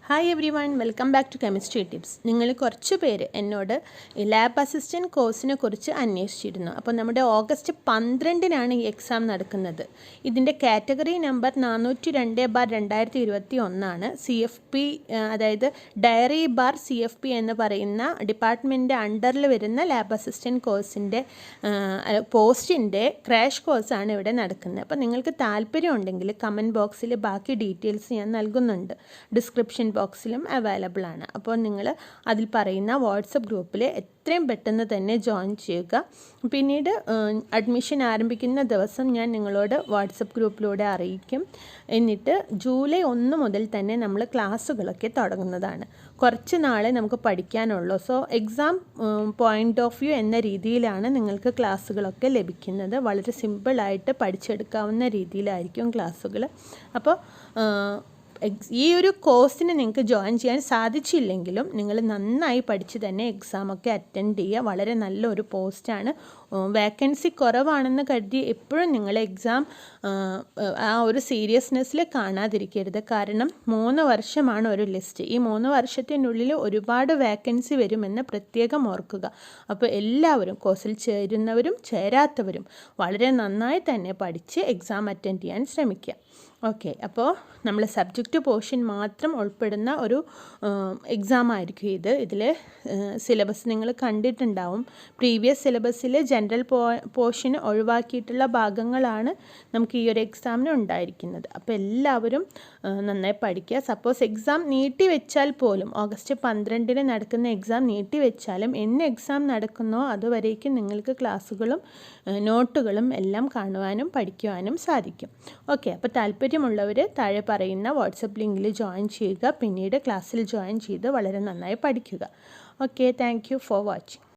Hi everyone, welcome back to chemistry tips. നിങ്ങൾ കുറച്ച് പേര് എന്നോട് ലാബ് അസിസ്റ്റൻറ്റ് കോഴ്സിനെ കുറിച്ച് അന്വേഷിച്ചിരുന്നു. അപ്പോൾ നമ്മുടെ ഓഗസ്റ്റ് 12-നാണ് ഈ എക്സാം നടക്കുന്നത്. ഇതിൻ്റെ കാറ്റഗറി നമ്പർ 402/2021 CFP, അതായത് ഡയറി ബാർ CFP എന്ന് പറയുന്ന ഡിപ്പാർട്ട്മെൻറ്റ് അണ്ടറിൽ വരുന്ന ലാബ് അസിസ്റ്റൻറ്റ് കോഴ്സിൻ്റെ പോസ്റ്റിൻ്റെ ക്രാഷ് കോഴ്സാണ് ഇവിടെ നടക്കുന്നത്. അപ്പോൾ നിങ്ങൾക്ക് താല്പര്യം ഉണ്ടെങ്കിൽ കമൻറ്റ് ബോക്സിൽ ബാക്കി ഡീറ്റെയിൽസ് ഞാൻ നൽകുന്നുണ്ട്. ഡിസ്ക്രിപ്ഷൻ ബോക്സിലും അവൈലബിൾ ആണ്. അപ്പോൾ നിങ്ങൾ അതിൽ പറയുന്ന വാട്സപ്പ് ഗ്രൂപ്പിൽ എത്രയും പെട്ടെന്ന് തന്നെ ജോയിൻ ചെയ്യുക. പിന്നീട് അഡ്മിഷൻ ആരംഭിക്കുന്ന ദിവസം ഞാൻ നിങ്ങളോട് വാട്സപ്പ് ഗ്രൂപ്പിലൂടെ അറിയിക്കും. എന്നിട്ട് ജൂലൈ 1 മുതൽ തന്നെ നമ്മൾ ക്ലാസ്സുകളൊക്കെ തുടങ്ങുന്നതാണ്. കുറച്ച് നാളെ നമുക്ക് പഠിക്കാനുള്ളൂ. So exam point of view എന്ന രീതിയിലാണ് നിങ്ങൾക്ക് ക്ലാസ്സുകളൊക്കെ ലഭിക്കുന്നത്. വളരെ സിമ്പിളായിട്ട് പഠിച്ചെടുക്കാവുന്ന രീതിയിലായിരിക്കും ക്ലാസ്സുകൾ. അപ്പോൾ ഈ ഒരു കോഴ്സിന് നിങ്ങൾക്ക് ജോയിൻ ചെയ്യാൻ സാധിച്ചില്ലെങ്കിലും നിങ്ങൾ നന്നായി പഠിച്ച് തന്നെ എക്സാമൊക്കെ അറ്റൻഡ് ചെയ്യുക. വളരെ നല്ലൊരു പോസ്റ്റാണ്. വേക്കൻസി കുറവാണെന്ന് കരുതി എപ്പോഴും നിങ്ങൾ എക്സാം ആ ഒരു സീരിയസ്നെസ്സിൽ കാണാതിരിക്കരുത്. കാരണം 3 വർഷമാണ് ഒരു ലിസ്റ്റ്. ഈ 3 വർഷത്തിനുള്ളിൽ ഒരുപാട് വേക്കൻസി വരുമെന്ന് പ്രത്യേകം ഓർക്കുക. അപ്പോൾ എല്ലാവരും കോഴ്സിൽ ചേരുന്നവരും ചേരാത്തവരും വളരെ നന്നായി തന്നെ പഠിച്ച് എക്സാം അറ്റൻഡ് ചെയ്യാൻ ശ്രമിക്കുക. ഓക്കെ, അപ്പോൾ നമ്മൾ സബ്ജക്റ്റ് പോർഷൻ മാത്രം ഉൾപ്പെടുന്ന ഒരു എക്സാം ആയിരിക്കും ഇത്. ഇതിൽ സിലബസ് നിങ്ങൾ കണ്ടിട്ടുണ്ടാവും. പ്രീവിയസ് സിലബസിൽ ജനറൽ പോർഷൻ ഒഴിവാക്കിയിട്ടുള്ള ഭാഗങ്ങളാണ് നമുക്ക് ഈ ഒരു എക്സാമിന് ഉണ്ടായിരിക്കുന്നത്. അപ്പോൾ എല്ലാവരും നന്നായി പഠിക്കുക. സപ്പോസ് എക്സാം നീട്ടി വെച്ചാൽ പോലും ഓഗസ്റ്റ് 12-ന് നടക്കുന്ന എക്സാം നീട്ടി വെച്ചാലും എന്ന് എക്സാം നടക്കുന്നോ അതുവരേക്കും നിങ്ങൾക്ക് ക്ലാസ്സുകളും നോട്ടുകളും എല്ലാം കാണുവാനും പഠിക്കുവാനും സാധിക്കും. ഓക്കെ, അപ്പോൾ താല്പര്യമുള്ളവർ താഴെ പറയുന്ന വാട്സപ്പ് ലിങ്കിൽ ജോയിൻ ചെയ്യുക. പിന്നീട് ക്ലാസ്സിൽ ജോയിൻ ചെയ്ത് വളരെ നന്നായി പഠിക്കുക. Okay, thank you for watching.